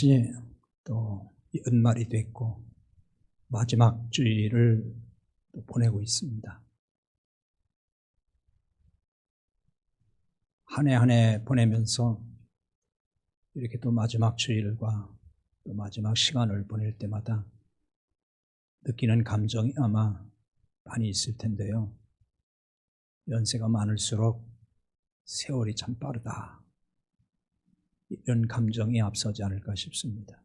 이제 또 연말이 됐고 마지막 주일을 또 보내고 있습니다. 한 해 한 해 보내면서 이렇게 또 마지막 주일과 또 마지막 시간을 보낼 때마다 느끼는 감정이 아마 많이 있을 텐데요. 연세가 많을수록 세월이 참 빠르다. 이런 감정이 앞서지 않을까 싶습니다.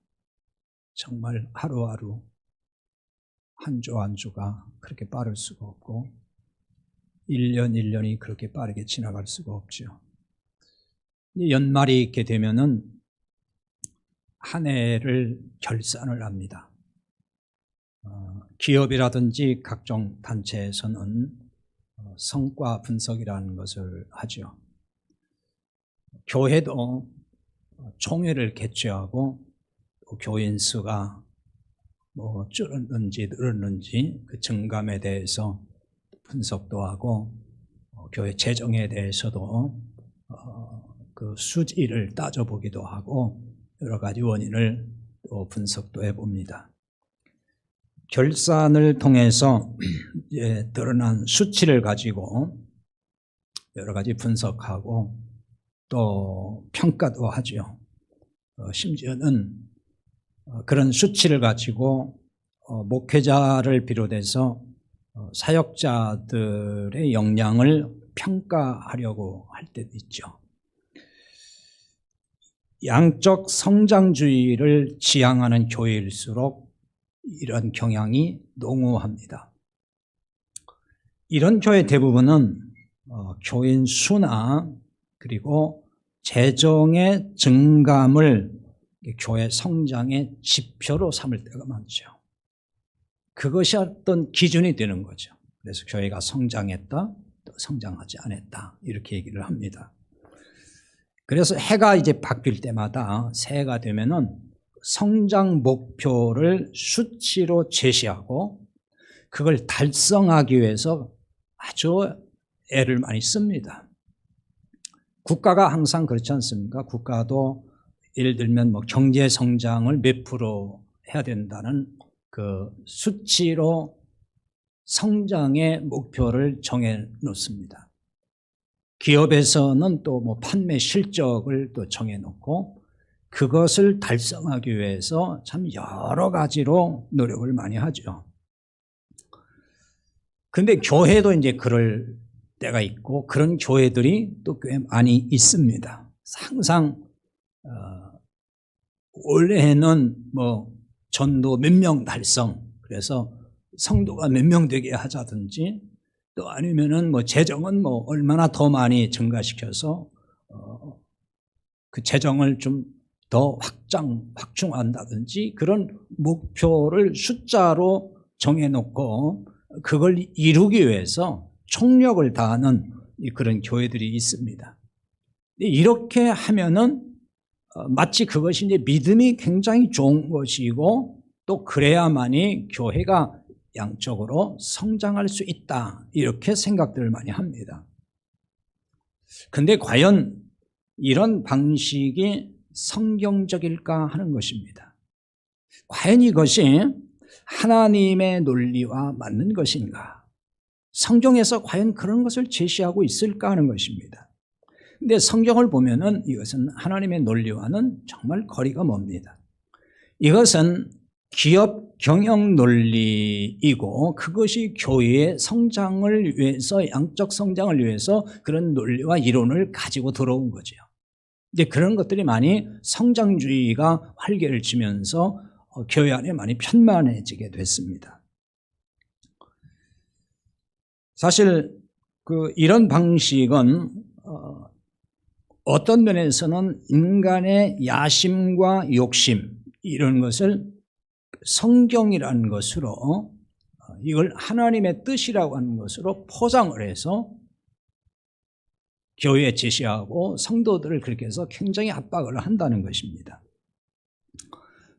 정말 하루하루 한 주 한 주가 그렇게 빠를 수가 없고 1년 1년이 그렇게 빠르게 지나갈 수가 없죠. 연말이 있게 되면은 한 해를 결산을 합니다. 기업이라든지 각종 단체에서는 성과 분석이라는 것을 하죠. 교회도 총회를 개최하고 교인 수가 줄었는지 늘었는지 그 증감에 대해서 분석도 하고 교회 재정에 대해서도 그 수지를 따져보기도 하고 여러 가지 원인을 또 분석도 해봅니다. 결산을 통해서 이제 드러난 수치를 가지고 여러 가지 분석하고 또 평가도 하죠. 심지어는 그런 수치를 가지고 목회자를 비롯해서 사역자들의 역량을 평가하려고 할 때도 있죠. 양적 성장주의를 지향하는 교회일수록 이런 경향이 농후합니다. 이런 교회 대부분은 교인 수나 그리고 재정의 증감을 교회 성장의 지표로 삼을 때가 많죠. 그것이 어떤 기준이 되는 거죠. 그래서 교회가 성장했다, 또 성장하지 않았다 이렇게 얘기를 합니다. 그래서 해가 이제 바뀔 때마다 새해가 되면은 성장 목표를 수치로 제시하고 그걸 달성하기 위해서 아주 애를 많이 씁니다. 국가가 항상 그렇지 않습니까? 국가도 예를 들면 경제 성장을 몇 프로 해야 된다는 그 수치로 성장의 목표를 정해 놓습니다. 기업에서는 또 판매 실적을 또 정해 놓고 그것을 달성하기 위해서 참 여러 가지로 노력을 많이 하죠. 근데 교회도 이제 그럴 때가 있고 그런 교회들이 또 꽤 많이 있습니다. 항상 올해는 전도 몇 명 달성, 그래서 성도가 몇 명 되게 하자든지 또 아니면은 재정은 얼마나 더 많이 증가시켜서 그 재정을 좀 더 확충한다든지 그런 목표를 숫자로 정해놓고 그걸 이루기 위해서 총력을 다하는 그런 교회들이 있습니다. 이렇게 하면은 마치 그것이 이제 믿음이 굉장히 좋은 것이고 또 그래야만이 교회가 양적으로 성장할 수 있다 이렇게 생각들을 많이 합니다. 근데 과연 이런 방식이 성경적일까 하는 것입니다. 과연 이것이 하나님의 논리와 맞는 것인가? 성경에서 과연 그런 것을 제시하고 있을까 하는 것입니다. 근데 성경을 보면은 이것은 하나님의 논리와는 정말 거리가 멉니다. 이것은 기업 경영 논리이고 그것이 교회의 성장을 위해서 양적 성장을 위해서 그런 논리와 이론을 가지고 들어온 거죠. 근데 그런 것들이 많이 성장주의가 활개를 치면서 교회 안에 많이 편만해지게 됐습니다. 사실 이런 방식은 어떤 면에서는 인간의 야심과 욕심 이런 것을 성경이라는 것으로 이걸 하나님의 뜻이라고 하는 것으로 포장을 해서 교회에 제시하고 성도들을 그렇게 해서 굉장히 압박을 한다는 것입니다.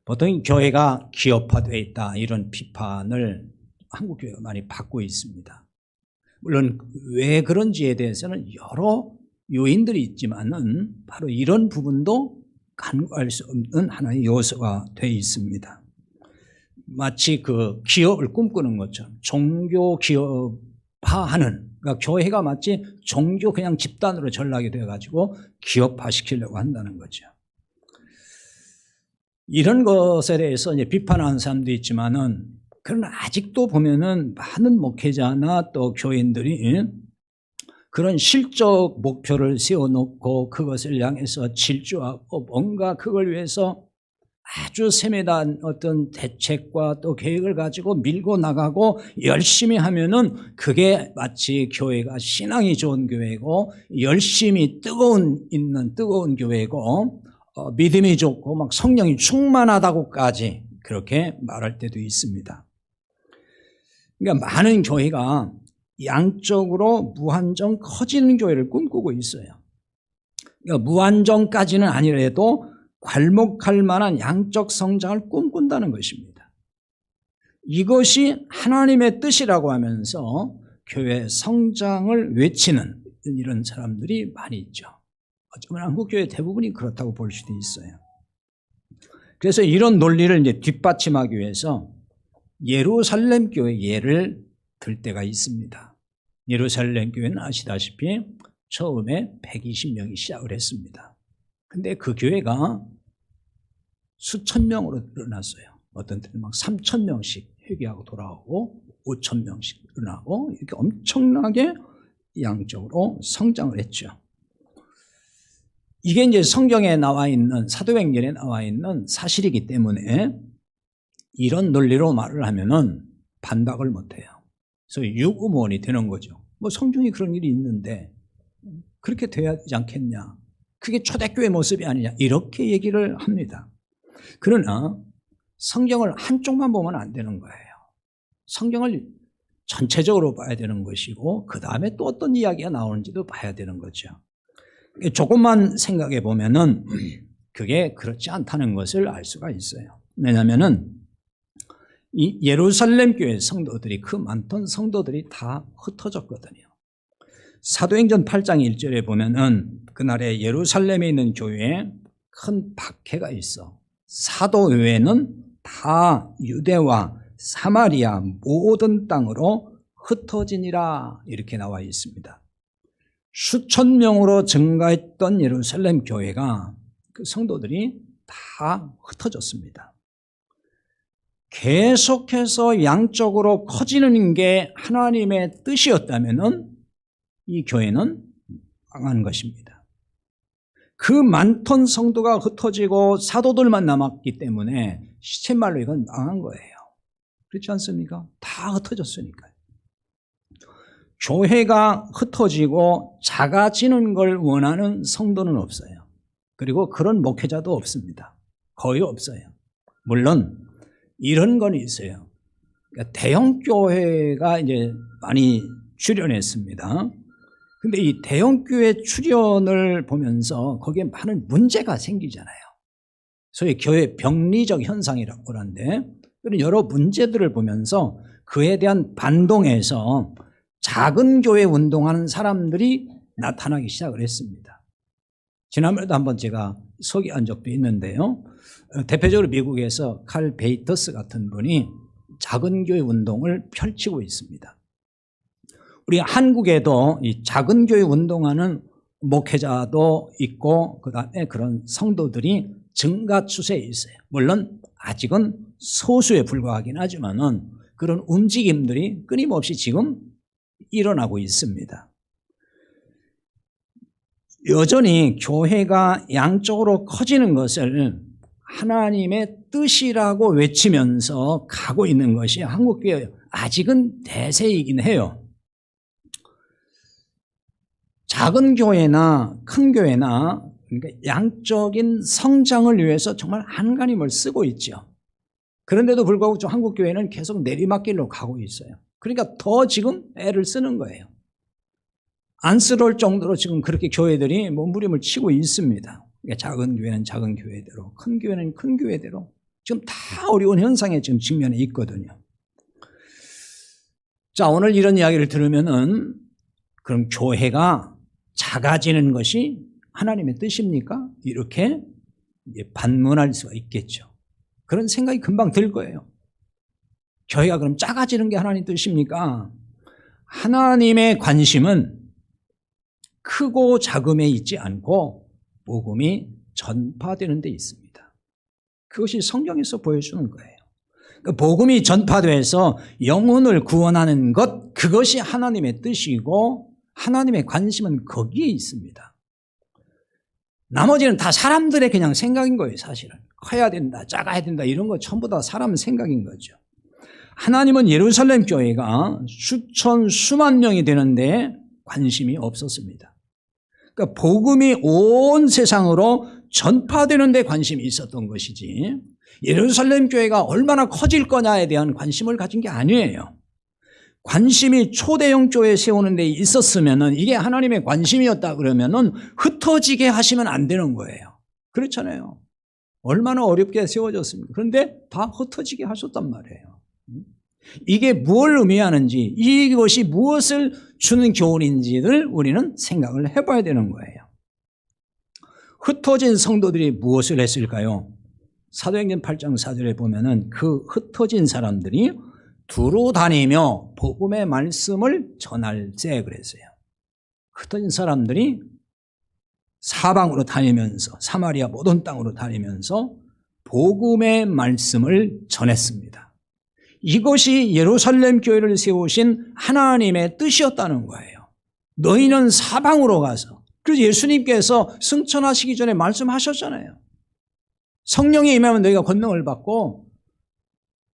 보통 교회가 기업화되어 있다 이런 비판을 한국 교회가 많이 받고 있습니다. 물론 왜 그런지에 대해서는 여러 요인들이 있지만은 바로 이런 부분도 간과할 수 없는 하나의 요소가 되어 있습니다. 마치 그 기업을 꿈꾸는 것처럼 종교 기업화하는, 그러니까 교회가 마치 종교 그냥 집단으로 전락이 되어가지고 기업화시키려고 한다는 거죠. 이런 것에 대해서 이제 비판하는 사람도 있지만은, 그러나 아직도 보면은 많은 목회자나 또 교인들이 그런 실적 목표를 세워놓고 그것을 향해서 질주하고 뭔가 그걸 위해서 아주 세밀한 어떤 대책과 또 계획을 가지고 밀고 나가고 열심히 하면은 그게 마치 교회가 신앙이 좋은 교회고 열심히 있는 뜨거운 교회고 믿음이 좋고 막 성령이 충만하다고까지 그렇게 말할 때도 있습니다. 그러니까 많은 교회가 양적으로 무한정 커지는 교회를 꿈꾸고 있어요. 그러니까 무한정까지는 아니라도 괄목할 만한 양적 성장을 꿈꾼다는 것입니다. 이것이 하나님의 뜻이라고 하면서 교회 성장을 외치는 이런 사람들이 많이 있죠. 어쩌면 한국교회 대부분이 그렇다고 볼 수도 있어요. 그래서 이런 논리를 이제 뒷받침하기 위해서 예루살렘 교회 예를 들 때가 있습니다. 예루살렘 교회는 아시다시피 처음에 120명이 시작을 했습니다. 근데 그 교회가 수천 명으로 늘어났어요. 어떤 때는 막 3,000명씩 회개하고 돌아오고 5,000명씩 늘어나고 이렇게 엄청나게 양적으로 성장을 했죠. 이게 이제 성경에 나와 있는, 사도행전에 나와 있는 사실이기 때문에 이런 논리로 말을 하면은 반박을 못 해요. 그래서 유구무원이 되는 거죠. 뭐 성경에 그런 일이 있는데 그렇게 돼야 되지 않겠냐. 그게 초대교회 모습이 아니냐. 이렇게 얘기를 합니다. 그러나 성경을 한쪽만 보면 안 되는 거예요. 성경을 전체적으로 봐야 되는 것이고 그 다음에 또 어떤 이야기가 나오는지도 봐야 되는 거죠. 조금만 생각해 보면은 그게 그렇지 않다는 것을 알 수가 있어요. 왜냐하면은 이 예루살렘 교회 성도들이, 그 많던 성도들이 다 흩어졌거든요. 사도행전 8장 1절에 보면은 그날에 예루살렘에 있는 교회에 큰 박해가 있어. 사도 외에는 다 유대와 사마리아 모든 땅으로 흩어지니라, 이렇게 나와 있습니다. 수천 명으로 증가했던 예루살렘 교회가, 그 성도들이 다 흩어졌습니다. 계속해서 양적으로 커지는 게 하나님의 뜻이었다면은 이 교회는 망한 것입니다. 그 많던 성도가 흩어지고 사도들만 남았기 때문에 시쳇말로 이건 망한 거예요. 그렇지 않습니까? 다 흩어졌으니까요. 교회가 흩어지고 작아지는 걸 원하는 성도는 없어요. 그리고 그런 목회자도 없습니다. 거의 없어요. 물론 이런 건 있어요. 그러니까 대형 교회가 이제 많이 출연했습니다. 근데 이 대형 교회 출연을 보면서 거기에 많은 문제가 생기잖아요. 소위 교회 병리적 현상이라고 하는데, 그런 여러 문제들을 보면서 그에 대한 반동에서 작은 교회 운동하는 사람들이 나타나기 시작을 했습니다. 지난번에도 한번 제가 소개한 적도 있는데요. 대표적으로 미국에서 칼 베이터스 같은 분이 작은 교회 운동을 펼치고 있습니다. 우리 한국에도 이 작은 교회 운동하는 목회자도 있고 그다음에 그런 성도들이 증가 추세에 있어요. 물론 아직은 소수에 불과하긴 하지만은 그런 움직임들이 끊임없이 지금 일어나고 있습니다. 여전히 교회가 양적으로 커지는 것을 하나님의 뜻이라고 외치면서 가고 있는 것이 한국교회 아직은 대세이긴 해요. 작은 교회나 큰 교회나 그러니까 양적인 성장을 위해서 정말 안간힘을 쓰고 있죠. 그런데도 불구하고 한국교회는 계속 내리막길로 가고 있어요. 그러니까 더 지금 애를 쓰는 거예요. 안쓰러울 정도로 지금 그렇게 교회들이 몸부림을 치고 있습니다. 그러니까 작은 교회는 작은 교회대로, 큰 교회는 큰 교회대로 지금 다 어려운 현상에 지금 직면해 있거든요. 자, 오늘 이런 이야기를 들으면은 그럼 교회가 작아지는 것이 하나님의 뜻입니까? 이렇게 반문할 수가 있겠죠. 그런 생각이 금방 들 거예요. 교회가 그럼 작아지는 게 하나님 뜻입니까? 하나님의 관심은 크고 작음에 있지 않고 복음이 전파되는 데 있습니다. 그것이 성경에서 보여주는 거예요. 복음이 전파돼서 영혼을 구원하는 것, 그것이 하나님의 뜻이고 하나님의 관심은 거기에 있습니다. 나머지는 다 사람들의 그냥 생각인 거예요. 사실은 커야 된다, 작아야 된다 이런 거 전부 다 사람 생각인 거죠. 하나님은 예루살렘 교회가 수천 수만 명이 되는데 관심이 없었습니다. 그러니까 복음이 온 세상으로 전파되는 데 관심이 있었던 것이지 예루살렘 교회가 얼마나 커질 거냐에 대한 관심을 가진 게 아니에요. 관심이 초대형 교회 세우는 데 있었으면 이게 하나님의 관심이었다 그러면 흩어지게 하시면 안 되는 거예요. 그렇잖아요. 얼마나 어렵게 세워졌습니까? 그런데 다 흩어지게 하셨단 말이에요. 이게 뭘 의미하는지, 이것이 무엇을 주는 교훈인지를 우리는 생각을 해봐야 되는 거예요. 흩어진 성도들이 무엇을 했을까요? 사도행전 8장 4절에 보면은 그 흩어진 사람들이 두루 다니며 복음의 말씀을 전할세 그랬어요. 흩어진 사람들이 사방으로 다니면서 사마리아 모든 땅으로 다니면서 복음의 말씀을 전했습니다. 이것이 예루살렘 교회를 세우신 하나님의 뜻이었다는 거예요. 너희는 사방으로 가서, 그래서 예수님께서 승천하시기 전에 말씀하셨잖아요. 성령이 임하면 너희가 권능을 받고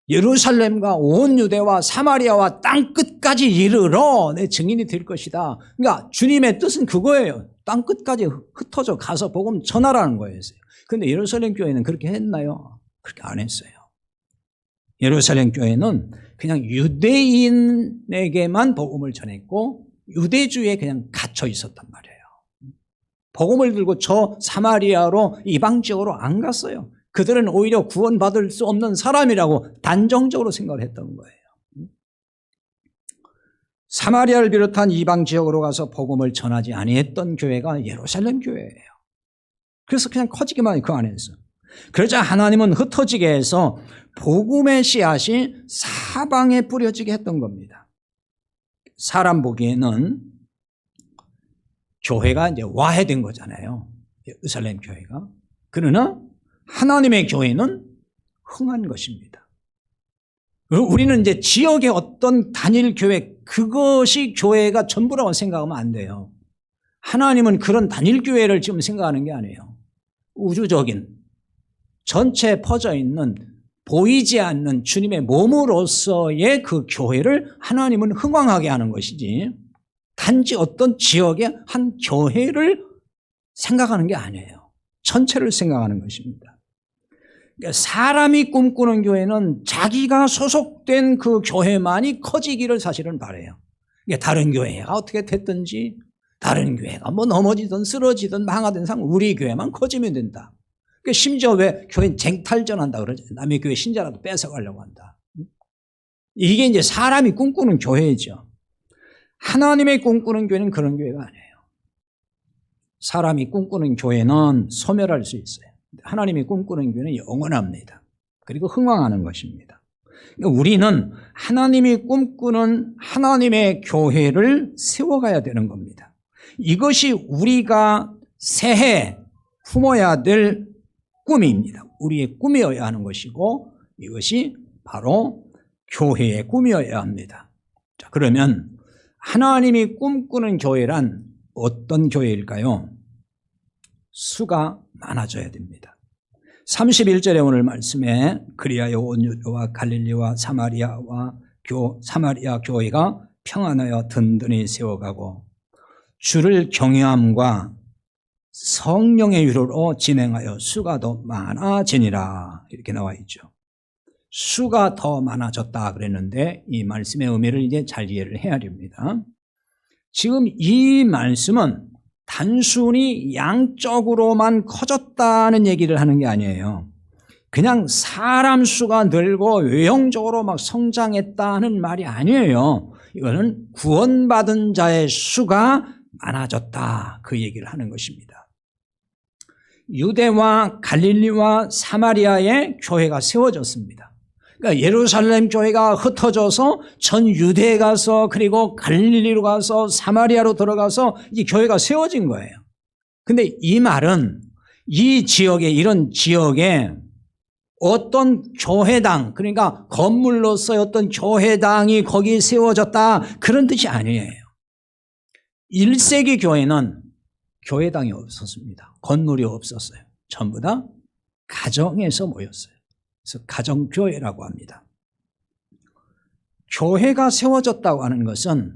예루살렘과 온 유대와 사마리아와 땅 끝까지 이르러 내 증인이 될 것이다. 그러니까 주님의 뜻은 그거예요. 땅 끝까지 흩어져 가서 복음 전하라는 거였어요. 그런데 예루살렘 교회는 그렇게 했나요? 그렇게 안 했어요. 예루살렘 교회는 그냥 유대인에게만 복음을 전했고 유대주의에 그냥 갇혀 있었단 말이에요. 복음을 들고 저 사마리아로 이방 지역으로 안 갔어요. 그들은 오히려 구원받을 수 없는 사람이라고 단정적으로 생각을 했던 거예요. 사마리아를 비롯한 이방 지역으로 가서 복음을 전하지 아니했던 교회가 예루살렘 교회예요. 그래서 그냥 커지기만 그 안에서. 그러자 하나님은 흩어지게 해서 복음의 씨앗이 사방에 뿌려지게 했던 겁니다. 사람 보기에는 교회가 이제 와해된 거잖아요. 예루살렘 교회가. 그러나 하나님의 교회는 흥한 것입니다. 우리는 이제 지역의 어떤 단일 교회, 그것이 교회가 전부라고 생각하면 안 돼요. 하나님은 그런 단일 교회를 지금 생각하는 게 아니에요. 우주적인 전체에 퍼져 있는 보이지 않는 주님의 몸으로서의 그 교회를 하나님은 흥왕하게 하는 것이지 단지 어떤 지역의 한 교회를 생각하는 게 아니에요. 전체를 생각하는 것입니다. 그러니까 사람이 꿈꾸는 교회는 자기가 소속된 그 교회만이 커지기를 사실은 바라요. 그러니까 다른 교회가 어떻게 됐든지 다른 교회가 뭐 넘어지든 쓰러지든 망하든 상 우리 교회만 커지면 된다. 그러니까 심지어 왜 교회 쟁탈전한다 그러죠. 남의 교회 신자라도 뺏어가려고 한다. 이게 이제 사람이 꿈꾸는 교회죠. 하나님의 꿈꾸는 교회는 그런 교회가 아니에요. 사람이 꿈꾸는 교회는 소멸할 수 있어요. 하나님이 꿈꾸는 교회는 영원합니다. 그리고 흥왕하는 것입니다. 그러니까 우리는 하나님이 꿈꾸는 하나님의 교회를 세워가야 되는 겁니다. 이것이 우리가 새해 품어야 될 꿈입니다. 우리의 꿈이어야 하는 것이고 이것이 바로 교회의 꿈이어야 합니다. 자, 그러면 하나님이 꿈꾸는 교회란 어떤 교회일까요? 수가 많아져야 됩니다. 31절에 오늘 말씀에 그리하여 온 유대와 갈릴리와 사마리아 교회가 평안하여 든든히 세워가고 주를 경외함과 성령의 위로로 진행하여 수가 더 많아지니라 이렇게 나와 있죠. 수가 더 많아졌다 그랬는데 이 말씀의 의미를 이제 잘 이해를 해야 됩니다. 지금 이 말씀은 단순히 양적으로만 커졌다는 얘기를 하는 게 아니에요. 그냥 사람 수가 늘고 외형적으로 막 성장했다는 말이 아니에요. 이거는 구원받은 자의 수가 많아졌다 그 얘기를 하는 것입니다. 유대와 갈릴리와 사마리아에 교회가 세워졌습니다. 그러니까 예루살렘 교회가 흩어져서 전 유대에 가서 그리고 갈릴리로 가서 사마리아로 들어가서 이 교회가 세워진 거예요. 근데 이 말은 이 지역에, 이런 지역에 어떤 교회당, 그러니까 건물로서의 어떤 교회당이 거기 세워졌다, 그런 뜻이 아니에요. 1세기 교회는 교회당이 없었습니다. 건물이 없었어요. 전부 다 가정에서 모였어요. 그래서 가정교회라고 합니다. 교회가 세워졌다고 하는 것은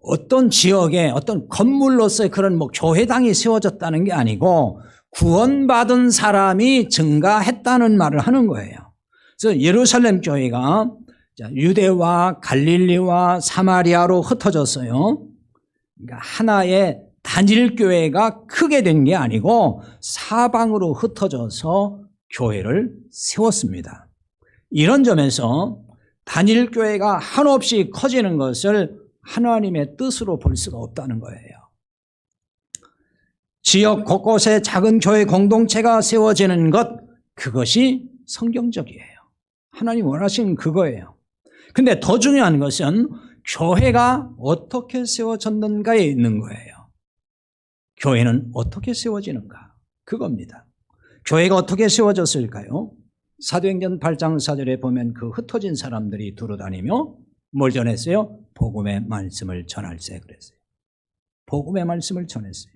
어떤 지역에 어떤 건물로서의 그런 교회당이 세워졌다는 게 아니고 구원받은 사람이 증가했다는 말을 하는 거예요. 그래서 예루살렘 교회가 유대와 갈릴리와 사마리아로 흩어졌어요. 그러니까 하나의 단일 교회가 크게 된 게 아니고 사방으로 흩어져서 교회를 세웠습니다. 이런 점에서 단일 교회가 한없이 커지는 것을 하나님의 뜻으로 볼 수가 없다는 거예요. 지역 곳곳에 작은 교회 공동체가 세워지는 것, 그것이 성경적이에요. 하나님 원하시는 그거예요. 근데 더 중요한 것은 교회가 어떻게 세워졌는가에 있는 거예요. 교회는 어떻게 세워지는가? 그겁니다. 교회가 어떻게 세워졌을까요? 사도행전 8장 4절에 보면 그 흩어진 사람들이 두루다니며 뭘 전했어요? 복음의 말씀을 전할세 그랬어요. 복음의 말씀을 전했어요.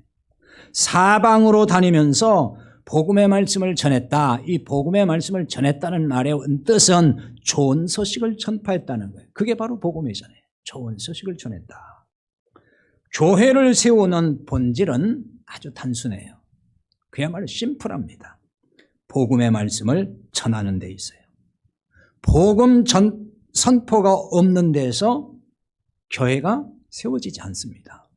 사방으로 다니면서 복음의 말씀을 전했다. 이 복음의 말씀을 전했다는 말의 뜻은 좋은 소식을 전파했다는 거예요. 그게 바로 복음이잖아요. 좋은 소식을 전했다. 교회를 세우는 본질은 아주 단순해요. 그야말로 심플합니다. 복음의 말씀을 전하는 데 있어요. 복음 선포가 없는 데서 교회가 세워지지 않습니다.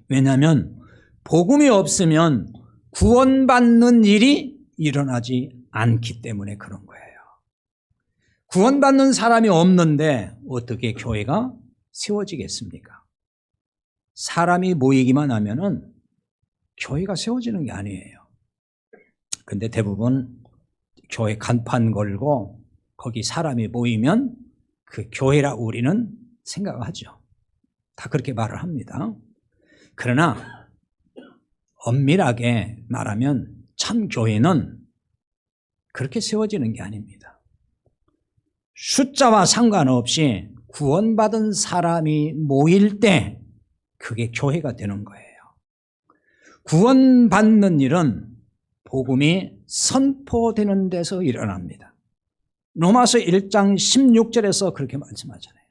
왜냐하면 복음이 없으면 구원받는 일이 일어나지 않기 때문에 그런 거예요. 구원받는 사람이 없는데 어떻게 교회가 세워지겠습니까? 사람이 모이기만 하면은 교회가 세워지는 게 아니에요. 근데 대부분 교회 간판 걸고 거기 사람이 모이면 그 교회라고 우리는 생각하죠. 다 그렇게 말을 합니다. 그러나 엄밀하게 말하면 참 교회는 그렇게 세워지는 게 아닙니다. 숫자와 상관없이 구원받은 사람이 모일 때 그게 교회가 되는 거예요. 구원받는 일은 복음이 선포되는 데서 일어납니다. 로마서 1장 16절에서 그렇게 말씀하잖아요.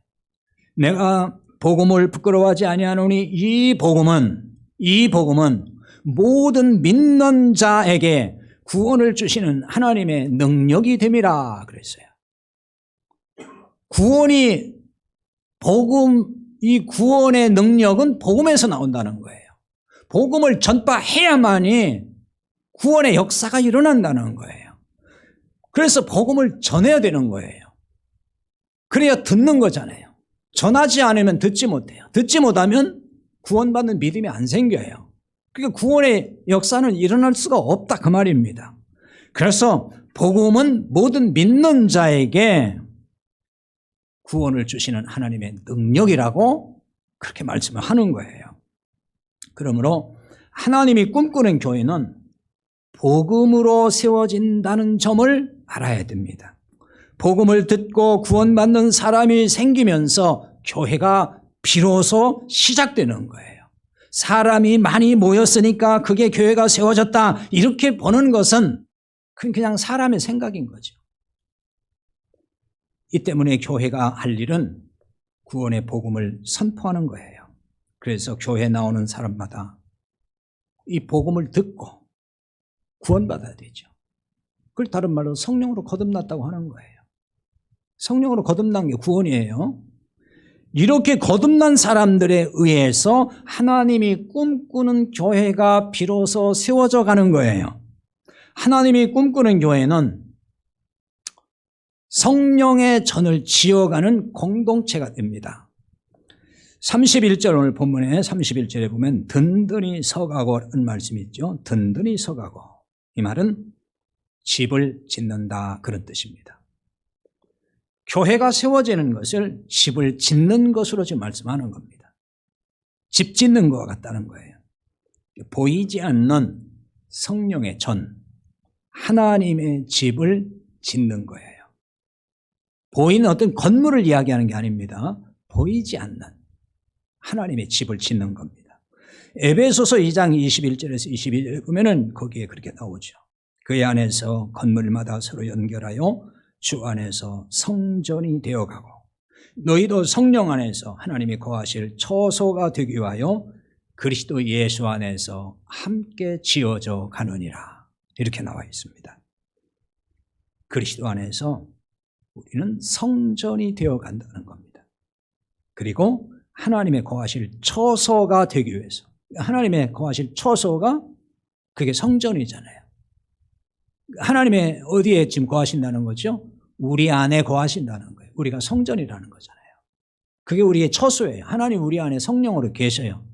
내가 복음을 부끄러워하지 아니하노니 이 복음은 모든 믿는 자에게 구원을 주시는 하나님의 능력이 됨이라 그랬어요. 이 구원의 능력은 복음에서 나온다는 거예요. 복음을 전파해야만이 구원의 역사가 일어난다는 거예요. 그래서 복음을 전해야 되는 거예요. 그래야 듣는 거잖아요. 전하지 않으면 듣지 못해요. 듣지 못하면 구원받는 믿음이 안 생겨요. 그러니까 구원의 역사는 일어날 수가 없다 그 말입니다. 그래서 복음은 모든 믿는 자에게 구원을 주시는 하나님의 능력이라고 그렇게 말씀을 하는 거예요. 그러므로 하나님이 꿈꾸는 교회는 복음으로 세워진다는 점을 알아야 됩니다. 복음을 듣고 구원받는 사람이 생기면서 교회가 비로소 시작되는 거예요. 사람이 많이 모였으니까 그게 교회가 세워졌다 이렇게 보는 것은 그냥 사람의 생각인 거죠. 이 때문에 교회가 할 일은 구원의 복음을 선포하는 거예요. 그래서 교회에 나오는 사람마다 이 복음을 듣고 구원받아야 되죠. 그걸 다른 말로 성령으로 거듭났다고 하는 거예요. 성령으로 거듭난 게 구원이에요. 이렇게 거듭난 사람들에 의해서 하나님이 꿈꾸는 교회가 비로소 세워져 가는 거예요. 하나님이 꿈꾸는 교회는 성령의 전을 지어가는 공동체가 됩니다. 31절 오늘 본문에 31절에 보면 든든히 서가고라는 말씀이 있죠. 든든히 서가고. 이 말은 집을 짓는다 그런 뜻입니다. 교회가 세워지는 것을 집을 짓는 것으로 지금 말씀하는 겁니다. 집 짓는 것과 같다는 거예요. 보이지 않는 성령의 전, 하나님의 집을 짓는 거예요. 보이는 어떤 건물을 이야기하는 게 아닙니다. 보이지 않는 하나님의 집을 짓는 겁니다. 에베소서 2장 21절에서 22절에 보면은 거기에 그렇게 나오죠. 그 안에서 건물마다 서로 연결하여 주 안에서 성전이 되어가고 너희도 성령 안에서 하나님이 거하실 처소가 되기 위하여 그리스도 예수 안에서 함께 지어져 가느니라 이렇게 나와 있습니다. 그리스도 안에서 우리는 성전이 되어 간다는 겁니다. 그리고 하나님의 거하실 처소가 되기 위해서 하나님의 거하실 처소가 그게 성전이잖아요. 하나님의 어디에 지금 거하신다는 거죠? 우리 안에 거하신다는 거예요. 우리가 성전이라는 거잖아요. 그게 우리의 처소예요. 하나님 우리 안에 성령으로 계셔요.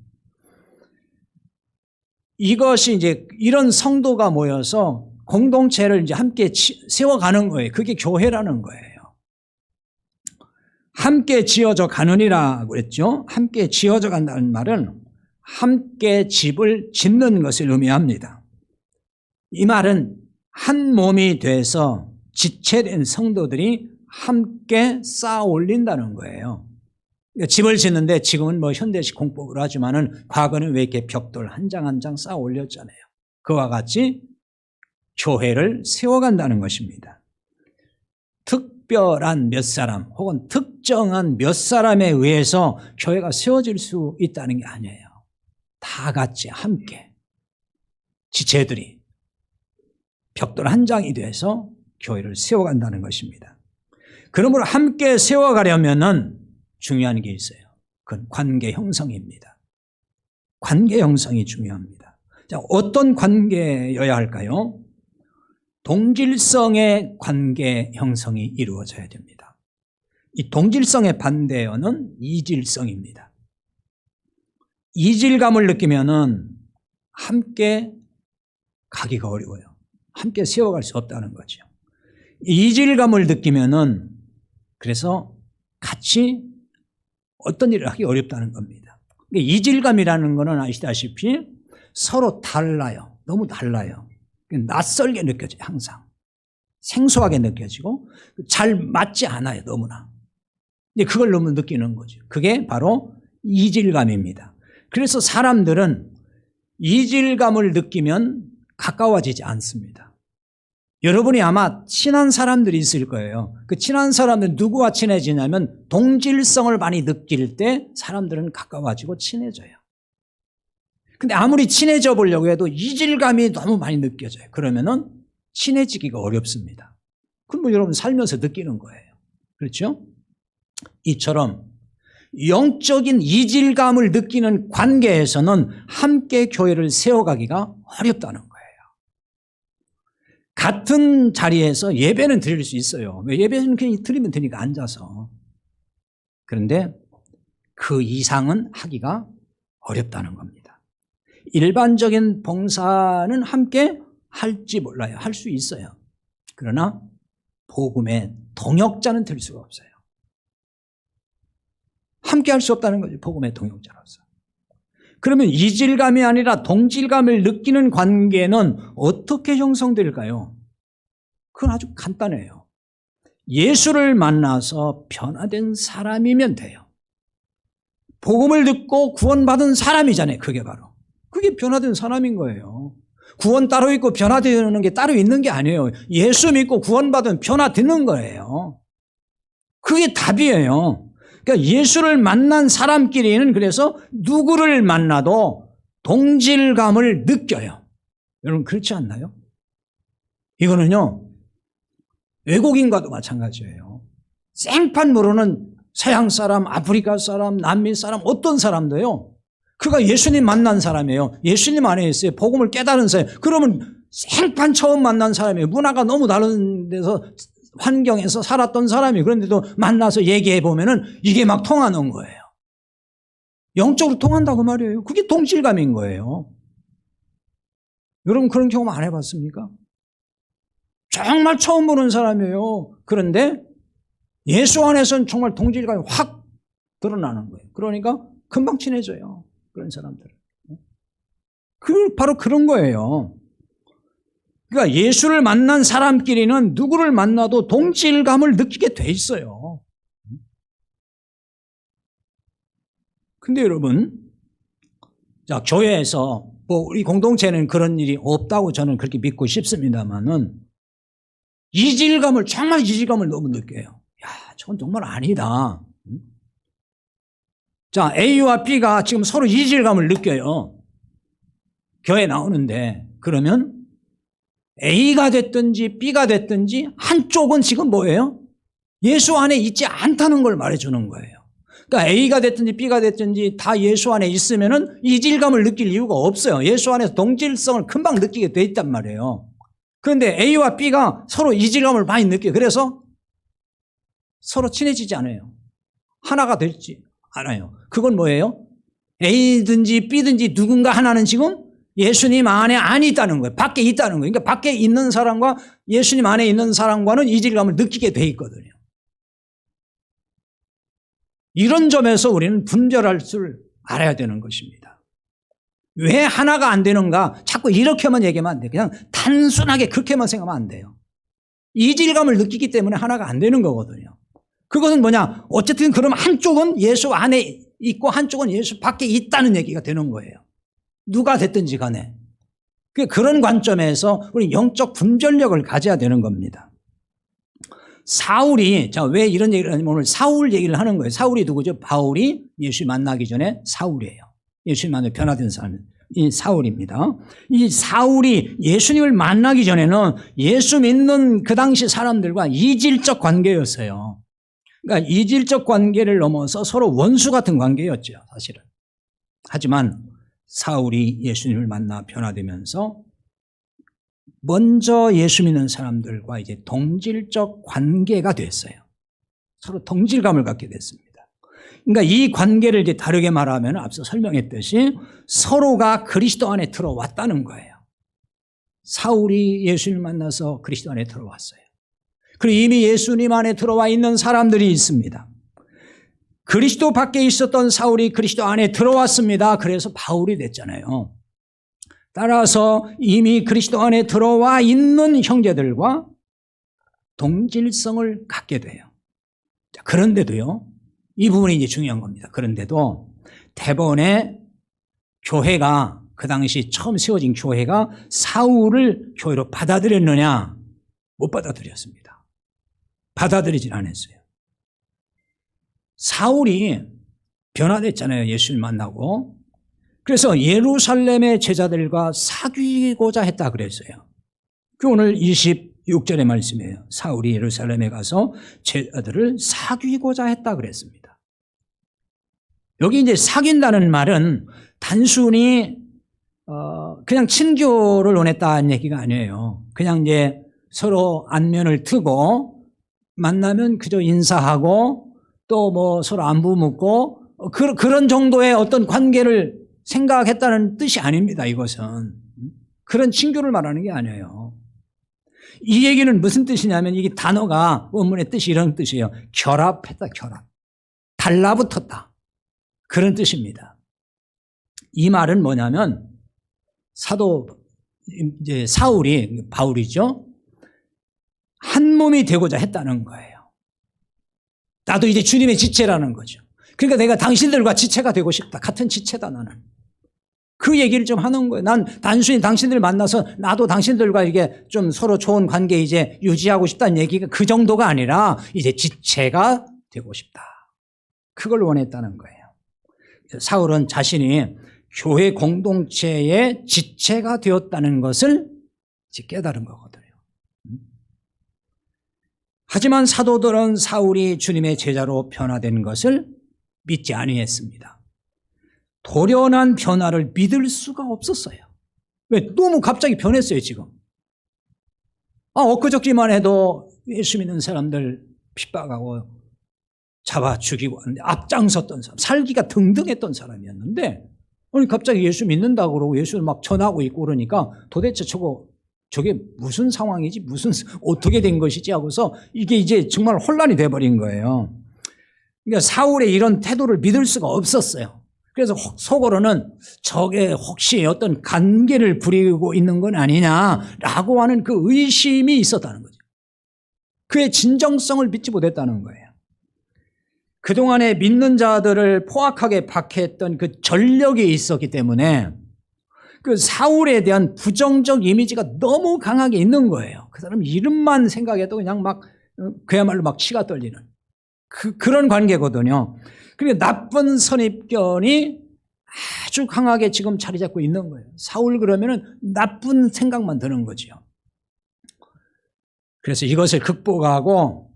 이것이 이제 이런 성도가 모여서 공동체를 이제 함께 세워가는 거예요. 그게 교회라는 거예요. 함께 지어져 가느니라 그랬죠. 함께 지어져 간다는 말은 함께 집을 짓는 것을 의미합니다. 이 말은 한 몸이 돼서 지체된 성도들이 함께 쌓아 올린다는 거예요. 집을 짓는데 지금은 뭐 현대식 공법으로 하지만은 과거는 왜 이렇게 벽돌 한 장 한 장 쌓아 올렸잖아요. 그와 같이 교회를 세워간다는 것입니다. 특별한 몇 사람 혹은 특정한 몇 사람에 의해서 교회가 세워질 수 있다는 게 아니에요. 다 같이 함께 지체들이 벽돌 한 장이 돼서 교회를 세워간다는 것입니다. 그러므로 함께 세워가려면은 중요한 게 있어요. 그건 관계 형성입니다. 관계 형성이 중요합니다. 자, 어떤 관계여야 할까요? 동질성의 관계 형성이 이루어져야 됩니다. 이 동질성의 반대어는 이질성입니다. 이질감을 느끼면은 함께 가기가 어려워요. 함께 세워갈 수 없다는 거죠. 이질감을 느끼면은 그래서 같이 어떤 일을 하기 어렵다는 겁니다. 이질감이라는 것은 아시다시피 서로 달라요. 너무 달라요. 낯설게 느껴져요. 항상 생소하게 느껴지고 잘 맞지 않아요. 너무나. 그걸 너무 느끼는 거죠. 그게 바로 이질감입니다. 그래서 사람들은 이질감을 느끼면 가까워지지 않습니다. 여러분이 아마 친한 사람들이 있을 거예요. 그 친한 사람들은 누구와 친해지냐면 동질성을 많이 느낄 때 사람들은 가까워지고 친해져요. 근데 아무리 친해져 보려고 해도 이질감이 너무 많이 느껴져요. 그러면은 친해지기가 어렵습니다. 그건 뭐 여러분 살면서 느끼는 거예요. 그렇죠? 이처럼 영적인 이질감을 느끼는 관계에서는 함께 교회를 세워가기가 어렵다는 거예요. 같은 자리에서 예배는 드릴 수 있어요. 왜 예배는 그냥 드리면 되니까 앉아서. 그런데 그 이상은 하기가 어렵다는 겁니다. 일반적인 봉사는 함께 할지 몰라요. 할 수 있어요. 그러나 복음의 동역자는 될 수가 없어요. 함께 할 수 없다는 거죠. 복음의 동역자로서. 그러면 이질감이 아니라 동질감을 느끼는 관계는 어떻게 형성될까요? 그건 아주 간단해요. 예수를 만나서 변화된 사람이면 돼요. 복음을 듣고 구원받은 사람이잖아요. 그게 바로. 그게 변화된 사람인 거예요. 구원 따로 있고 변화되는 게 따로 있는 게 아니에요. 예수 믿고 구원받은 변화되는 거예요. 그게 답이에요. 그러니까 예수를 만난 사람끼리는 그래서 누구를 만나도 동질감을 느껴요. 여러분 그렇지 않나요? 이거는요 외국인과도 마찬가지예요. 생판 모르는 서양 사람, 아프리카 사람, 남미 사람 어떤 사람도요 그가 예수님 만난 사람이에요. 예수님 안에 있어요. 복음을 깨달은 사람. 그러면 생판 처음 만난 사람이에요. 문화가 너무 다른 데서 환경에서 살았던 사람이 그런데도 만나서 얘기해 보면은 이게 막 통하는 거예요. 영적으로 통한다고 말이에요. 그게 동질감인 거예요. 여러분 그런 경험 안 해봤습니까? 정말 처음 보는 사람이에요. 그런데 예수 안에서는 정말 동질감이 확 드러나는 거예요. 그러니까 금방 친해져요. 그런 사람들은. 바로 그런 거예요. 그러니까 예수를 만난 사람끼리는 누구를 만나도 동질감을 느끼게 돼 있어요. 근데 여러분, 자, 교회에서 우리 공동체는 그런 일이 없다고 저는 그렇게 믿고 싶습니다만은 정말 이질감을 너무 느껴요. 야, 저건 정말 아니다. 자, A와 B가 지금 서로 이질감을 느껴요. 교회 나오는데 그러면 A가 됐든지 B가 됐든지 한쪽은 지금 뭐예요? 예수 안에 있지 않다는 걸 말해주는 거예요. 그러니까 A가 됐든지 B가 됐든지 다 예수 안에 있으면은 이질감을 느낄 이유가 없어요. 예수 안에서 동질성을 금방 느끼게 돼 있단 말이에요. 그런데 A와 B가 서로 이질감을 많이 느껴요. 그래서 서로 친해지지 않아요. 하나가 되지 않아요. 그건 뭐예요? A든지 B든지 누군가 하나는 지금 예수님 안에 안 있다는 거예요. 밖에 있다는 거예요. 그러니까 밖에 있는 사람과 예수님 안에 있는 사람과는 이질감을 느끼게 돼 있거든요. 이런 점에서 우리는 분별할 줄 알아야 되는 것입니다. 왜 하나가 안 되는가? 자꾸 이렇게만 얘기하면 안 돼요. 그냥 단순하게 그렇게만 생각하면 안 돼요. 이질감을 느끼기 때문에 하나가 안 되는 거거든요. 그것은 뭐냐? 어쨌든 그러면 한쪽은 예수 안에 있고 한쪽은 예수 밖에 있다는 얘기가 되는 거예요. 누가 됐든지 간에. 그런 관점에서 우리 영적 분별력을 가져야 되는 겁니다. 사울이, 자, 왜 이런 얘기를 하냐면 오늘 사울 얘기를 하는 거예요. 사울이 누구죠? 바울이 예수 만나기 전에 사울이에요. 예수 만나 변화된 사람이 사울입니다. 이 사울이 예수님을 만나기 전에는 예수 믿는 그 당시 사람들과 이질적 관계였어요. 그러니까 이질적 관계를 넘어서 서로 원수 같은 관계였죠, 사실은. 하지만 사울이 예수님을 만나 변화되면서 먼저 예수 믿는 사람들과 이제 동질적 관계가 됐어요. 서로 동질감을 갖게 됐습니다. 그러니까 이 관계를 이제 다르게 말하면 앞서 설명했듯이 서로가 그리스도 안에 들어왔다는 거예요. 사울이 예수님을 만나서 그리스도 안에 들어왔어요. 그리고 이미 예수님 안에 들어와 있는 사람들이 있습니다. 그리스도 밖에 있었던 사울이 그리스도 안에 들어왔습니다. 그래서 바울이 됐잖아요. 따라서 이미 그리스도 안에 들어와 있는 형제들과 동질성을 갖게 돼요. 그런데도요, 이 부분이 이제 중요한 겁니다. 그런데도 대번에 교회가, 그 당시 처음 세워진 교회가 사울을 교회로 받아들였느냐? 못 받아들였습니다. 받아들이진 않았어요. 사울이 변화됐잖아요. 예수를 만나고. 그래서 예루살렘의 제자들과 사귀고자 했다 그랬어요. 그 오늘 26절의 말씀이에요. 사울이 예루살렘에 가서 제자들을 사귀고자 했다 그랬습니다. 여기 이제 사귄다는 말은 단순히 그냥 친교를 원했다는 얘기가 아니에요. 그냥 이제 서로 안면을 트고 만나면 그저 인사하고 또 뭐 서로 안부 묻고 그런 정도의 어떤 관계를 생각했다는 뜻이 아닙니다. 이것은 그런 친교를 말하는 게 아니에요. 이 얘기는 무슨 뜻이냐면 이게 단어가 원문의 뜻이 이런 뜻이에요. 결합했다, 결합. 달라붙었다. 그런 뜻입니다. 이 말은 뭐냐면 사도 이제 사울이 바울이죠. 한 몸이 되고자 했다는 거예요. 나도 이제 주님의 지체라는 거죠. 그러니까 내가 당신들과 지체가 되고 싶다. 같은 지체다 나는. 그 얘기를 좀 하는 거예요. 난 단순히 당신들을 만나서 나도 당신들과 이게 좀 서로 좋은 관계 이제 유지하고 싶다는 얘기가 그 정도가 아니라 이제 지체가 되고 싶다. 그걸 원했다는 거예요. 사울은 자신이 교회 공동체의 지체가 되었다는 것을 깨달은 거거든요. 하지만 사도들은 사울이 주님의 제자로 변화된 것을 믿지 아니했습니다. 돌연한 변화를 믿을 수가 없었어요. 왜? 너무 갑자기 변했어요, 지금. 엊그저께만 해도 예수 믿는 사람들 핍박하고 잡아 죽이고 하는데 앞장섰던 사람, 살기가 등등했던 사람이었는데 아니 갑자기 예수 믿는다고 그러고 예수를 막 전하고 있고 그러니까 도대체 저게 무슨 상황이지? 어떻게 된 것이지? 하고서 이게 이제 정말 혼란이 돼버린 거예요. 그러니까 사울의 이런 태도를 믿을 수가 없었어요. 그래서 속으로는 저게 혹시 어떤 관계를 부리고 있는 건 아니냐라고 하는 그 의심이 있었다는 거죠. 그의 진정성을 믿지 못했다는 거예요. 그동안에 믿는 자들을 포악하게 박해했던 그 전력이 있었기 때문에 그 사울에 대한 부정적 이미지가 너무 강하게 있는 거예요. 그 사람 이름만 생각해도 그냥 막 그야말로 막 치가 떨리는 그런 관계거든요. 그러니까 나쁜 선입견이 아주 강하게 지금 자리 잡고 있는 거예요. 사울 그러면은 나쁜 생각만 드는 거죠. 그래서 이것을 극복하고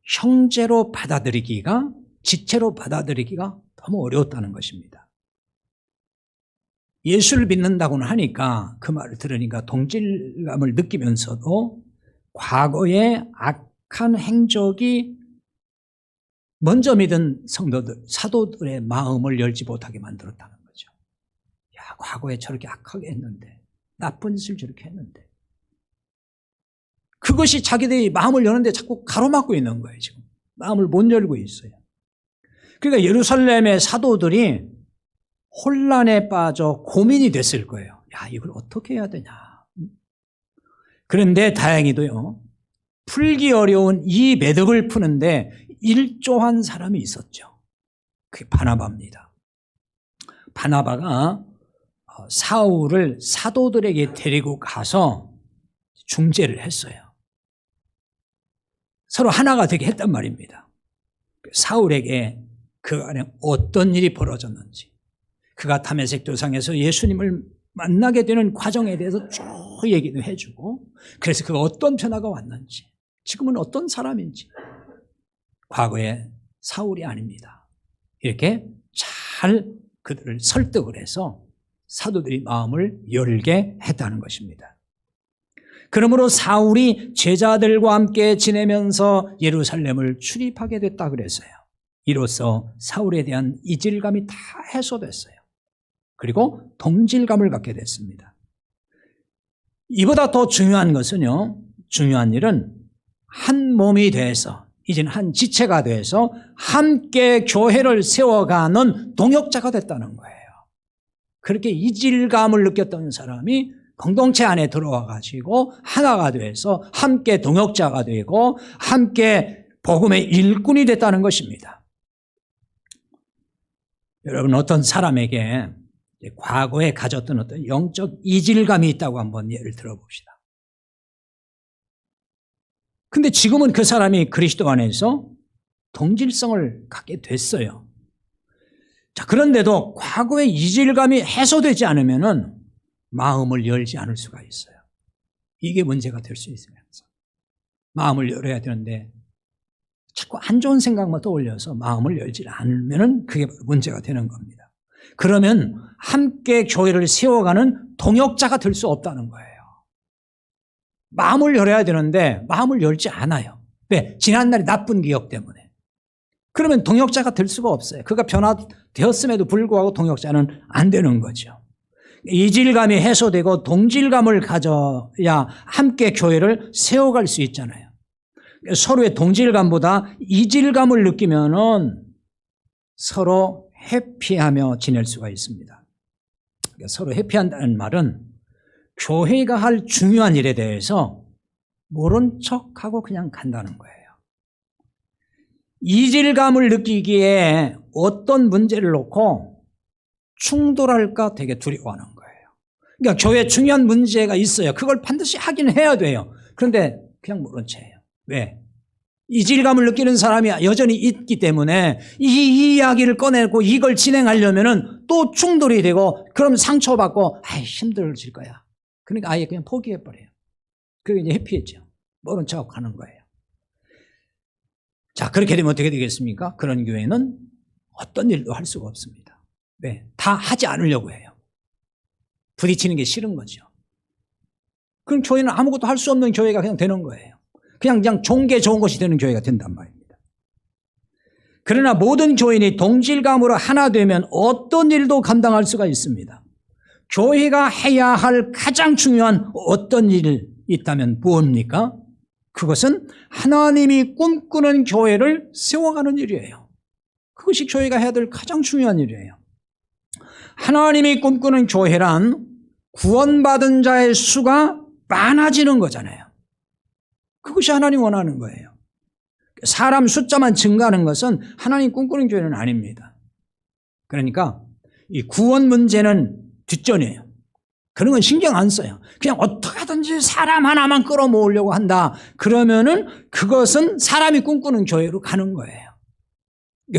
형제로 받아들이기가, 지체로 받아들이기가 너무 어려웠다는 것입니다. 예수를 믿는다고는 하니까 그 말을 들으니까 동질감을 느끼면서도 과거의 악한 행적이 먼저 믿은 성도들, 사도들의 마음을 열지 못하게 만들었다는 거죠. 야, 과거에 저렇게 악하게 했는데, 나쁜 짓을 저렇게 했는데. 그것이 자기들이 마음을 여는데 자꾸 가로막고 있는 거예요, 지금. 마음을 못 열고 있어요. 그러니까 예루살렘의 사도들이 혼란에 빠져 고민이 됐을 거예요. 야, 이걸 어떻게 해야 되냐. 그런데 다행히도요, 풀기 어려운 이 매듭을 푸는데 일조한 사람이 있었죠. 그게 바나바입니다. 바나바가 사울을 사도들에게 데리고 가서 중재를 했어요. 서로 하나가 되게 했단 말입니다. 사울에게 그 안에 어떤 일이 벌어졌는지, 그가 다메섹 도상에서 예수님을 만나게 되는 과정에 대해서 쭉 얘기도 해주고, 그래서 그가 어떤 변화가 왔는지, 지금은 어떤 사람인지, 과거의 사울이 아닙니다. 이렇게 잘 그들을 설득을 해서 사도들이 마음을 열게 했다는 것입니다. 그러므로 사울이 제자들과 함께 지내면서 예루살렘을 출입하게 됐다 그랬어요. 이로써 사울에 대한 이질감이 다 해소됐어요. 그리고 동질감을 갖게 됐습니다. 이보다 더 중요한 것은요, 중요한 일은 한 몸이 돼서, 이제는 한 지체가 돼서 함께 교회를 세워가는 동역자가 됐다는 거예요. 그렇게 이질감을 느꼈던 사람이 공동체 안에 들어와 가지고 하나가 돼서 함께 동역자가 되고 함께 복음의 일꾼이 됐다는 것입니다. 여러분, 어떤 사람에게 과거에 가졌던 어떤 영적 이질감이 있다고 한번 예를 들어봅시다. 근데 지금은 그 사람이 그리스도 안에서 동질성을 갖게 됐어요. 자, 그런데도 과거의 이질감이 해소되지 않으면은 마음을 열지 않을 수가 있어요. 이게 문제가 될 수 있어요. 마음을 열어야 되는데 자꾸 안 좋은 생각만 떠올려서 마음을 열지 않으면은 그게 문제가 되는 겁니다. 그러면 함께 교회를 세워가는 동역자가 될 수 없다는 거예요. 마음을 열어야 되는데 마음을 열지 않아요. 왜? 지난날의 나쁜 기억 때문에. 그러면 동역자가 될 수가 없어요. 그가 변화되었음에도 불구하고 동역자는 안 되는 거죠. 이질감이 해소되고 동질감을 가져야 함께 교회를 세워갈 수 있잖아요. 서로의 동질감보다 이질감을 느끼면은 서로 회피하며 지낼 수가 있습니다. 그러니까 서로 회피한다는 말은 교회가 할 중요한 일에 대해서 모른 척하고 그냥 간다는 거예요. 이질감을 느끼기에 어떤 문제를 놓고 충돌할까 되게 두려워하는 거예요. 그러니까 교회에 중요한 문제가 있어요. 그걸 반드시 하긴 해야 돼요. 그런데 그냥 모른 채예요. 왜? 이질감을 느끼는 사람이 여전히 있기 때문에 이 이야기를 꺼내고 이걸 진행하려면은 또 충돌이 되고 그럼 상처받고 힘들어질 거야. 그러니까 아예 그냥 포기해버려요. 그게 이제 회피했죠. 모른 척하고 가는 거예요. 자, 그렇게 되면 어떻게 되겠습니까? 그런 교회는 어떤 일도 할 수가 없습니다. 왜? 다 하지 않으려고 해요. 부딪히는 게 싫은 거죠. 그럼 교회는 아무것도 할 수 없는 교회가 그냥 되는 거예요. 그냥 종게 좋은 것이 되는 교회가 된단 말입니다. 그러나 모든 교인이 동질감으로 하나 되면 어떤 일도 감당할 수가 있습니다. 교회가 해야 할 가장 중요한 어떤 일이 있다면 무엇입니까? 그것은 하나님이 꿈꾸는 교회를 세워가는 일이에요. 그것이 교회가 해야 될 가장 중요한 일이에요. 하나님이 꿈꾸는 교회란 구원받은 자의 수가 많아지는 거잖아요. 그것이 하나님 원하는 거예요. 사람 숫자만 증가하는 것은 하나님 꿈꾸는 교회는 아닙니다. 그러니까 이 구원 문제는 뒷전이에요. 그런 건 신경 안 써요. 그냥 어떻게든지 사람 하나만 끌어모으려고 한다. 그러면은 그것은 사람이 꿈꾸는 교회로 가는 거예요.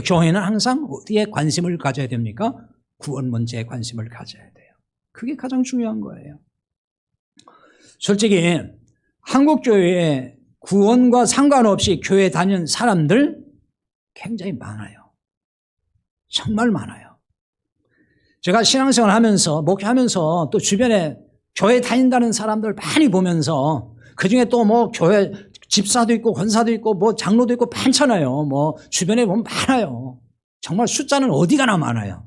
교회는 항상 어디에 관심을 가져야 됩니까? 구원 문제에 관심을 가져야 돼요. 그게 가장 중요한 거예요. 솔직히 한국 교회에 구원과 상관없이 교회 다니는 사람들 굉장히 많아요. 정말 많아요. 제가 신앙생활 하면서, 목회하면서 또 주변에 교회 다닌다는 사람들 많이 보면서 그중에 또 뭐 교회 집사도 있고 권사도 있고 뭐 장로도 있고 많잖아요. 뭐 주변에 보면 많아요. 정말 숫자는 어디 가나 많아요.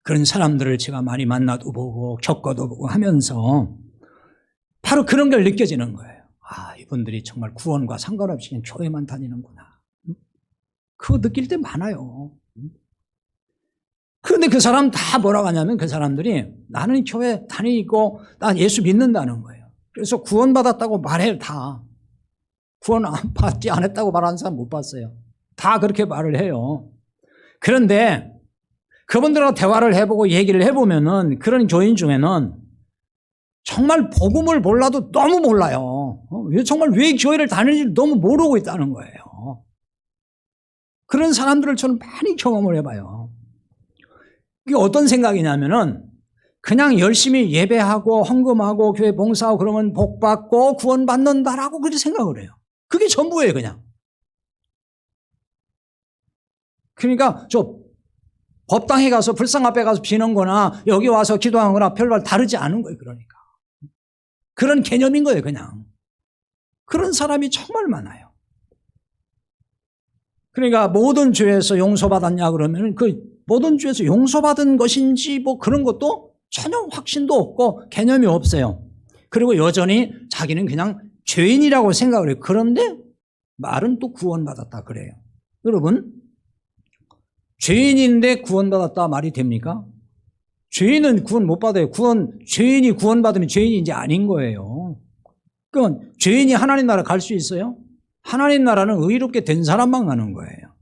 그런 사람들을 제가 많이 만나도 보고 겪어도 보고 하면서 바로 그런 걸 느껴지는 거예요. 아, 이분들이 정말 구원과 상관없이 그냥 교회만 다니는구나. 그거 느낄 때 많아요. 그런데 그 사람 다 뭐라고 하냐면 그 사람들이 나는 교회 다니고 난 예수 믿는다는 거예요. 그래서 구원받았다고 말해요. 다. 구원 받지 않았다고 말하는 사람 못 봤어요. 다 그렇게 말을 해요. 그런데 그분들하고 대화를 해보고 얘기를 해보면은 그런 교인 중에는 정말 복음을 몰라도 너무 몰라요. 정말 왜 교회를 다니는지 너무 모르고 있다는 거예요. 그런 사람들을 저는 많이 경험을 해봐요. 이게 어떤 생각이냐면은 그냥 열심히 예배하고 헌금하고 교회 봉사하고 그러면 복 받고 구원 받는다라고 그렇게 생각을 해요. 그게 전부예요, 그냥. 그러니까 저 법당에 가서 불상 앞에 가서 비는 거나 여기 와서 기도하는 거나 별반 다르지 않은 거예요, 그러니까. 그런 개념인 거예요, 그냥. 그런 사람이 정말 많아요. 그러니까 모든 죄에서 용서받았냐 그러면 그 모든 죄에서 용서받은 것인지 뭐 그런 것도 전혀 확신도 없고 개념이 없어요. 그리고 여전히 자기는 그냥 죄인이라고 생각을 해요. 그런데 말은 또 구원받았다 그래요. 여러분, 죄인인데 구원받았다 말이 됩니까? 죄인은 구원 못 받아요. 죄인이 구원받으면 죄인이 이제 아닌 거예요. 그러니까 죄인이 하나님 나라 갈 수 있어요? 하나님 나라는 의롭게 된 사람만 가는 거예요.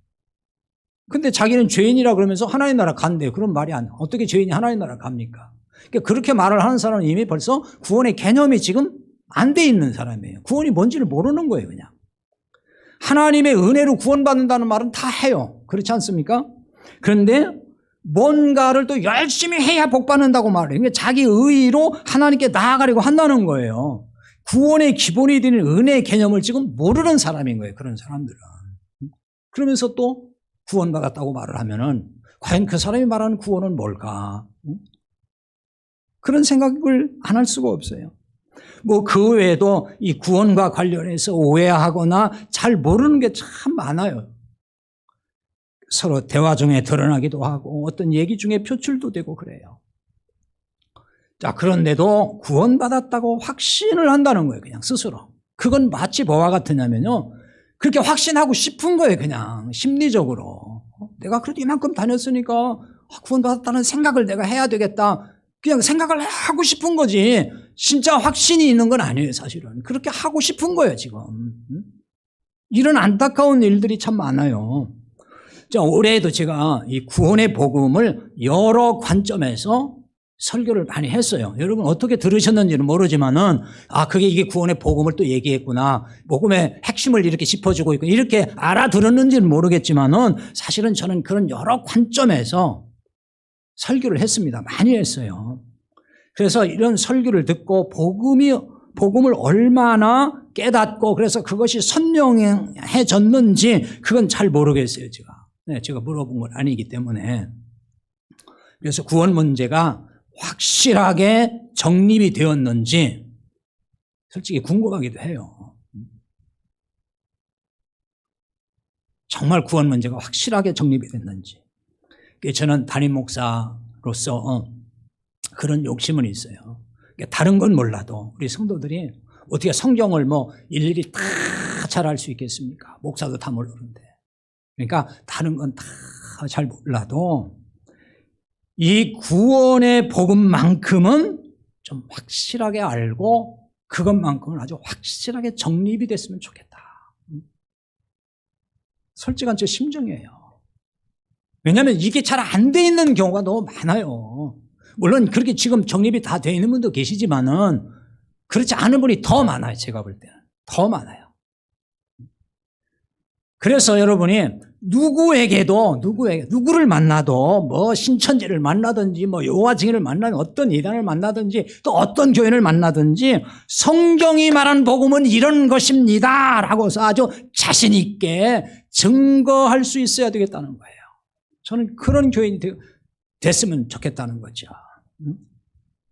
근데 자기는 죄인이라 그러면서 하나님 나라 간대요. 그런 말이 안, 어떻게 죄인이 하나님 나라 갑니까? 그러니까 그렇게 말을 하는 사람은 이미 벌써 구원의 개념이 지금 안 돼 있는 사람이에요. 구원이 뭔지를 모르는 거예요, 그냥. 하나님의 은혜로 구원받는다는 말은 다 해요. 그렇지 않습니까? 그런데 뭔가를 또 열심히 해야 복받는다고 말해요. 그러니까 자기 의의로 하나님께 나아가려고 한다는 거예요. 구원의 기본이 되는 은혜의 개념을 지금 모르는 사람인 거예요. 그런 사람들은. 그러면서 또 구원받았다고 말을 하면은 과연 그 사람이 말하는 구원은 뭘까? 그런 생각을 안 할 수가 없어요. 뭐 그 외에도 이 구원과 관련해서 오해하거나 잘 모르는 게 참 많아요. 서로 대화 중에 드러나기도 하고 어떤 얘기 중에 표출도 되고 그래요. 자, 그런데도 구원받았다고 확신을 한다는 거예요. 그냥 스스로. 그건 마치 뭐와 같으냐면요. 그렇게 확신하고 싶은 거예요. 그냥 심리적으로. 내가 그래도 이만큼 다녔으니까 구원받았다는 생각을 내가 해야 되겠다. 그냥 생각을 하고 싶은 거지. 진짜 확신이 있는 건 아니에요. 사실은. 그렇게 하고 싶은 거예요. 지금. 이런 안타까운 일들이 참 많아요. 자, 올해에도 제가 이 구원의 복음을 여러 관점에서 설교를 많이 했어요. 여러분 어떻게 들으셨는지는 모르지만은 그게 이게 구원의 복음을 또 얘기했구나. 복음의 핵심을 이렇게 짚어주고 있고 이렇게 알아들었는지는 모르겠지만은 사실은 저는 그런 여러 관점에서 설교를 했습니다. 많이 했어요. 그래서 이런 설교를 듣고 복음을 얼마나 깨닫고 그래서 그것이 선명해졌는지 그건 잘 모르겠어요, 제가. 네, 제가 물어본 건 아니기 때문에. 그래서 구원 문제가 확실하게 정립이 되었는지 솔직히 궁금하기도 해요. 정말 구원 문제가 확실하게 정립이 됐는지. 저는 담임 목사로서 그런 욕심은 있어요. 다른 건 몰라도 우리 성도들이 어떻게 성경을 뭐 일일이 다 잘 알 수 있겠습니까? 목사도 다 모르는데. 그러니까 다른 건 다 잘 몰라도 이 구원의 복음만큼은 좀 확실하게 알고 그것만큼은 아주 확실하게 정립이 됐으면 좋겠다. 솔직한 제 심정이에요. 왜냐하면 이게 잘 안 돼 있는 경우가 너무 많아요. 물론 그렇게 지금 정립이 다 돼 있는 분도 계시지만은 그렇지 않은 분이 더 많아요. 제가 볼 때는. 더 많아요. 그래서 여러분이 누구를 만나도 뭐 신천지를 만나든지 뭐 여호와 증인을 만나든 어떤 이단을 만나든지 또 어떤 교회를 만나든지 성경이 말한 복음은 이런 것입니다 라고서 아주 자신 있게 증거할 수 있어야 되겠다는 거예요. 저는 그런 교인이 됐으면 좋겠다는 거죠.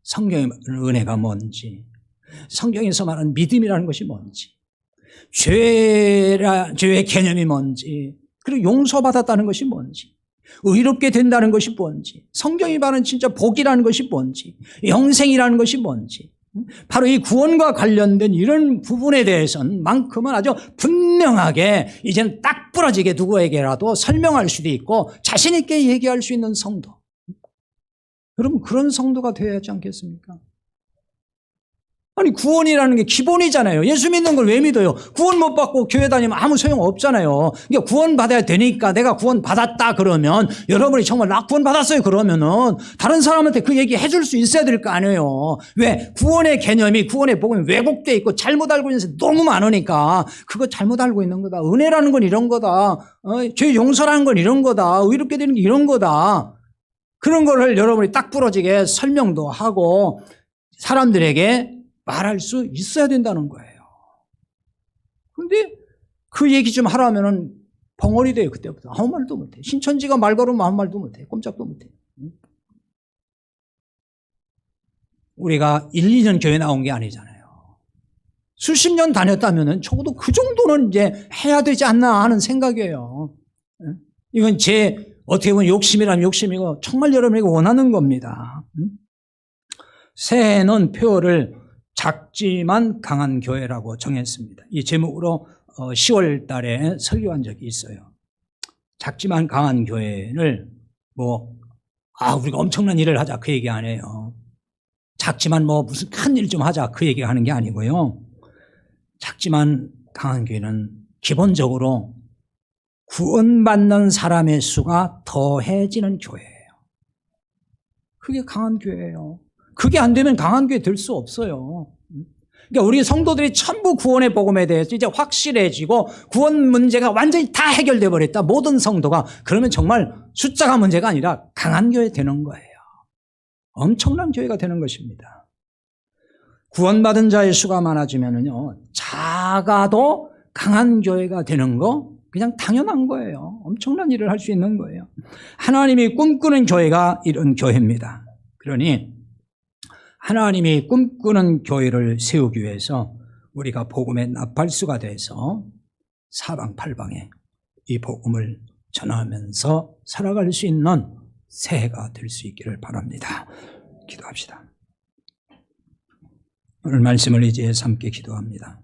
성경의 은혜가 뭔지, 성경에서 말하는 믿음이라는 것이 뭔지, 죄의 개념이 뭔지, 그리고 용서받았다는 것이 뭔지, 의롭게 된다는 것이 뭔지, 성경이 말하는 진짜 복이라는 것이 뭔지, 영생이라는 것이 뭔지, 바로 이 구원과 관련된 이런 부분에 대해서는 만큼은 아주 분명하게 이제는 딱 부러지게 누구에게라도 설명할 수도 있고 자신 있게 얘기할 수 있는 성도. 여러분 그런 성도가 되어야 하지 않겠습니까? 아니 구원이라는 게 기본이잖아요. 예수 믿는 걸 왜 믿어요? 구원 못 받고 교회 다니면 아무 소용 없잖아요. 그러니까 구원 받아야 되니까 내가 구원 받았다 그러면 여러분이 정말 나 구원 받았어요 그러면은 다른 사람한테 그 얘기 해줄 수 있어야 될 거 아니에요. 왜? 구원의 개념이 구원의 복음이 왜곡돼 있고 잘못 알고 있는 사람이 너무 많으니까 그거 잘못 알고 있는 거다. 은혜라는 건 이런 거다. 죄 용서라는 건 이런 거다. 의롭게 되는 게 이런 거다. 그런 거를 여러분이 딱 부러지게 설명도 하고 사람들에게 말할 수 있어야 된다는 거예요. 그런데 그 얘기 좀 하라면은 벙어리 돼요. 그때부터 아무 말도 못해. 신천지가 말 걸으면 아무 말도 못해. 꼼짝도 못해. 우리가 1, 2년 교회 나온 게 아니잖아요. 수십 년 다녔다면은 적어도 그 정도는 이제 해야 되지 않나 하는 생각이에요. 이건 제 어떻게 보면 욕심이라면 욕심이고 정말 여러분에게 원하는 겁니다. 새해에는 표어를 작지만 강한 교회라고 정했습니다. 이 제목으로 10월 달에 설교한 적이 있어요. 작지만 강한 교회를 우리가 엄청난 일을 하자 그 얘기 안 해요. 작지만 무슨 큰 일 좀 하자 그 얘기 하는 게 아니고요. 작지만 강한 교회는 기본적으로 구원받는 사람의 수가 더해지는 교회예요. 그게 강한 교회예요. 그게 안 되면 강한 교회 될 수 없어요. 그러니까 우리 성도들이 전부 구원의 복음에 대해서 이제 확실해지고 구원 문제가 완전히 다 해결돼 버렸다. 모든 성도가. 그러면 정말 숫자가 문제가 아니라 강한 교회 되는 거예요. 엄청난 교회가 되는 것입니다. 구원받은 자의 수가 많아지면은요, 작아도 강한 교회가 되는 거 그냥 당연한 거예요. 엄청난 일을 할 수 있는 거예요. 하나님이 꿈꾸는 교회가 이런 교회입니다. 그러니 하나님이 꿈꾸는 교회를 세우기 위해서 우리가 복음의 나팔수가 돼서 사방팔방에 이 복음을 전하면서 살아갈 수 있는 새해가 될 수 있기를 바랍니다. 기도합시다. 오늘 말씀을 이제 함께 기도합니다.